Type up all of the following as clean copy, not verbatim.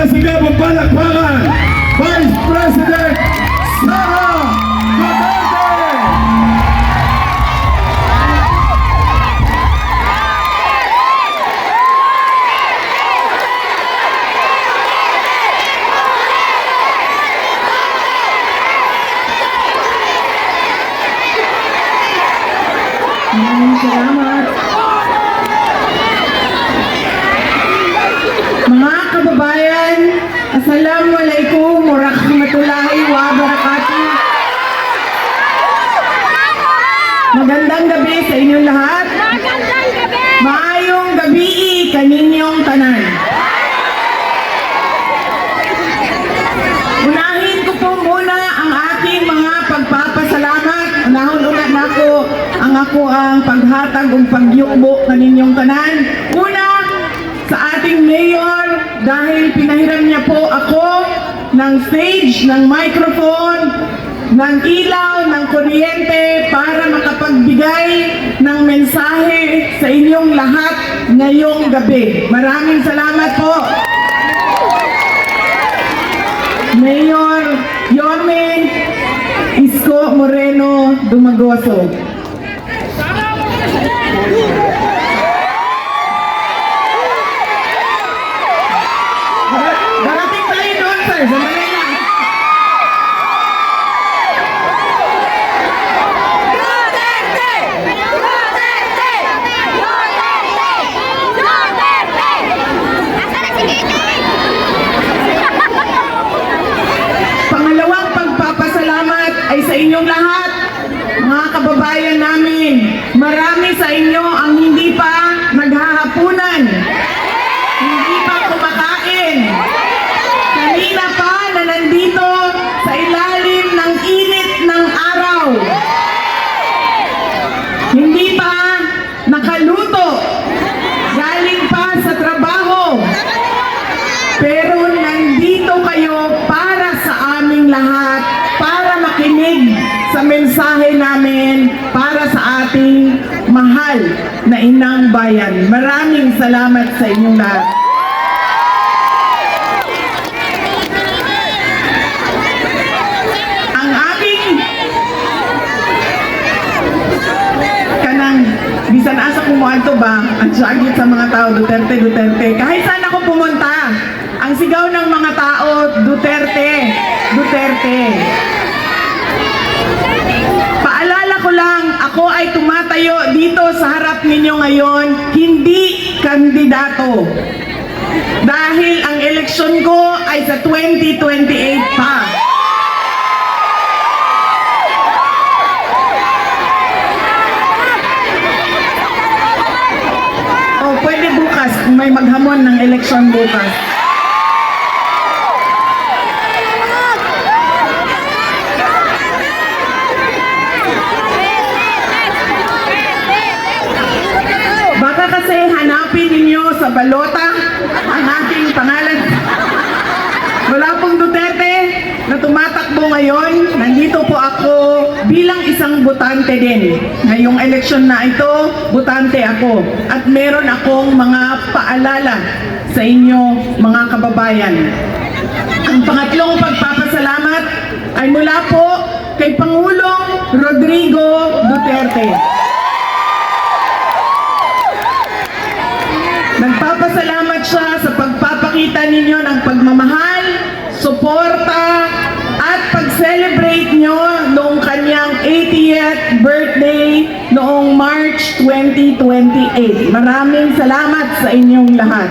Pasigaw ang palakpakan, Vice President Sara Duterte! Maraming salamat. Mga kababayan, Assalamualaikum warahmatullahi wabarakatuh. Magandang gabi sa inyong lahat. Magandang gabi! Maayong gabi kaninyong tanan. Unahin ko po muna ang aking mga pagpapasalamat. Unahon-una na ko ang paghatag o pagyukbo kaninyong tanan. Una, sa ating mayor, dahil pinahiram niya po ako ng stage, ng microphone, ng ilaw, ng kuryente para makapagbigay ng mensahe sa inyong lahat ngayong gabi. Maraming salamat po. Mayor Yorme Isko Moreno Dumagoso. Darating tayo doon, sir. Sandali lang. Duterte! Duterte! Duterte! Duterte! Nasaan na si Kitty? Pangalawang pagpapasalamat ay sa inyong lahat, mga kababayan namin. Marami sa inyo ang hindi pa naghahapunan, hindi pa kumakain. Kanina pa na nandito sa ilalim ng init ng araw. Hindi pa nakaluto, galing pa sa trabaho. Pero nandito kayo para sa aming lahat, para makinig sa mensahe namin, para sa ating mahal na inang bayan. Maraming salamat sa inyong lahat. Ang aking kanang bisan asa kumuanto ba ang sagit sa mga tao, Duterte, Duterte. Kahit saan ako pumunta, ang sigaw ng mga tao, Duterte, Duterte. Paalala ko lang, ako ay tumatayo dito sa harap ninyo ngayon, hindi kandidato. Dahil ang eleksyon ko ay sa 2028 pa. O pwede bukas, kung may maghamon ng eleksyon bukas. Baka kasi hanapin ninyo sa balota ang aking pangalan. Wala pong Duterte na tumatakbo ngayon. Nandito po ako bilang isang botante din. Ngayong eleksyon na ito, botante ako. At meron akong mga paalala sa inyo, mga kababayan. Ang pangatlong pagpapasalamat ay mula po kay Pangulong Rodrigo Duterte. Nagpapasalamat siya sa pagpapakita ninyo ng pagmamahal, suporta, at pag-celebrate nyo noong kanyang 80th birthday noong March 2028. Maraming salamat sa inyong lahat.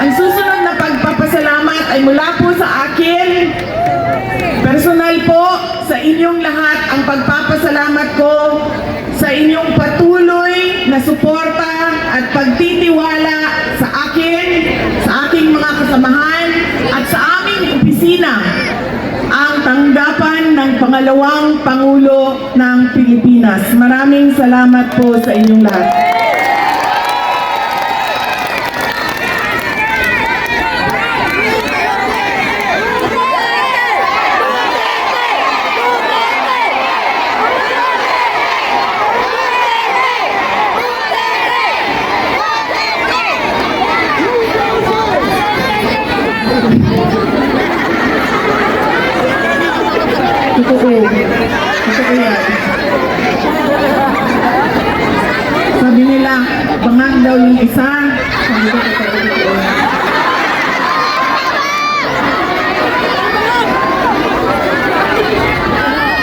Ang susunod na pagpapasalamat ay mula po sa akin. Personal po sa inyong lahat ang pagpapasalamat ko sa inyong patuloy na suporta at pagtitiwala sa akin, sa aking mga kasamahan, at sa aming opisina, ang tanggapan ng pangalawang Pangulo ng Pilipinas. Maraming salamat po sa inyong lahat. Totoo. Totoo yan. Sabi nila, bangag daw yung isa. Sabi ko, totoo.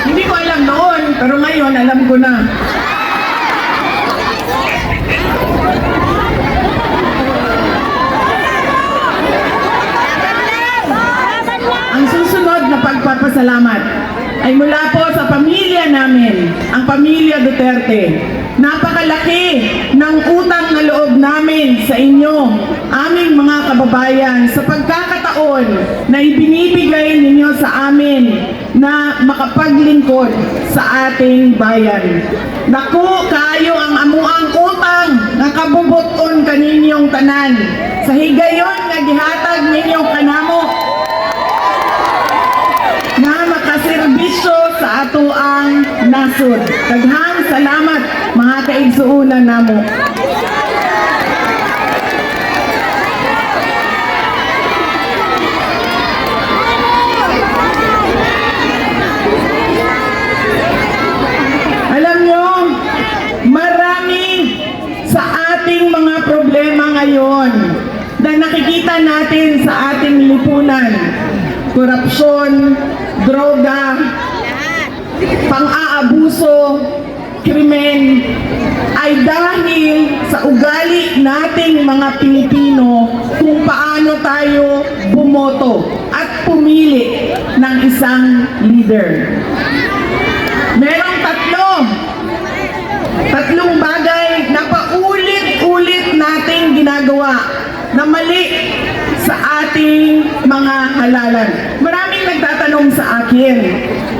Hindi ko alam noon, pero ngayon alam ko na. Ang susunod na pagpapasalamat ay mula po sa pamilya namin, ang pamilya Duterte. Napakalaki ng utang na loob namin sa inyo, aming mga kababayan, sa pagkakataon na ibinibigay ninyo sa amin na makapaglingkod sa ating bayan. Naku, kayo ang amuang utang nga kabubuton kaninyong tanan. Sa higayon nga gihatag ninyong kanamo na makaserbisyo sa ato ang nasod. Daghang salamat mga kaigsuunan namo. Alam nyo, marami sa ating mga problema ngayon na nakikita natin sa ating lipunan. Korupsyon, droga, pang-aabuso, krimen, ay dahil sa ugali nating mga Pilipino kung paano tayo bumoto at pumili ng isang leader. Merong tatlong bagay na paulit-ulit nating ginagawa na mali sa ating mga halalan. Maraming nagtatanong sa akin,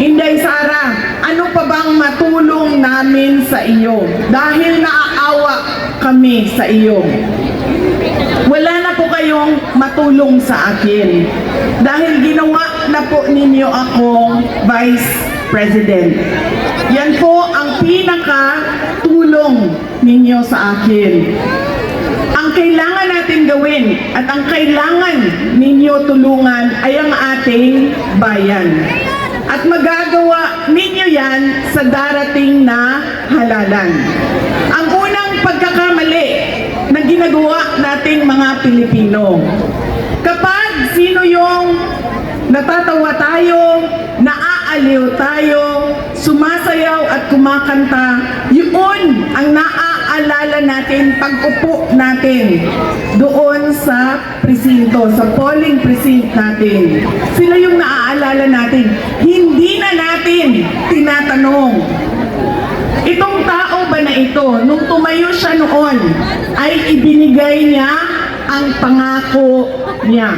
Inday Sara, ano pa bang matulong namin sa iyo? Dahil naaawa kami sa iyo. Wala na po kayong matulong sa akin. Dahil ginawa na po ninyo akong Vice President. Yan po ang pinaka-tulong ninyo sa akin. Ang kailangan natin gawin at ang kailangan ninyo tulungan ay ang ating bayan. At magagawa ninyo yan sa darating na halalan. Ang unang pagkakamali na ginagawa nating mga Pilipino, kapag sino yung natatawa tayo, naaaliw tayo, sumasayaw at kumakanta, yun ang naaalala natin pag-upo natin doon sa presinto, sa polling precinct natin. Sila yung naaalala natin. Hindi na natin tinatanong, itong tao ba na ito, nung tumayo siya noon, ay ibinigay niya ang pangako niya.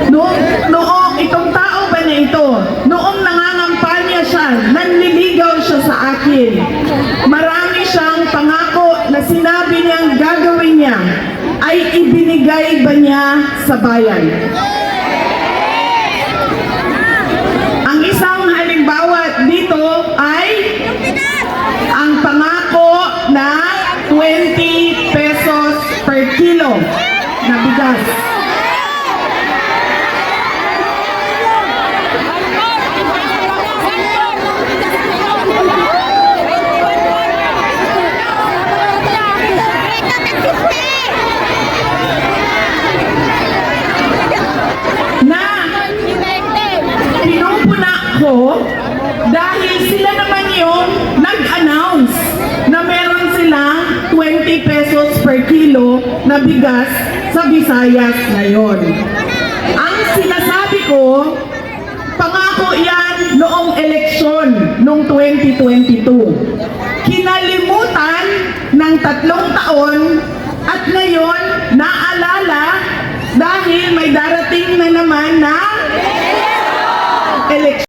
Noong itong tao ba na ito, noong nangangampanya siya, nanliligaw siya sa akin, marami siyang pangako na sinabi niyang gagawin niya, ay ibinigay ba niya sa bayan? Ang isang halimbawa dito ay ang pangako na 20 pesos per kilo na bigas. Dahil sila naman yung nag-announce na meron silang 20 pesos per kilo na bigas sa Visayas ngayon. Ang sinasabi ko, pangako yan noong eleksyon noong 2022. Kinalimutan ng 3 taon at ngayon naalala dahil may darating na naman na eleksyon.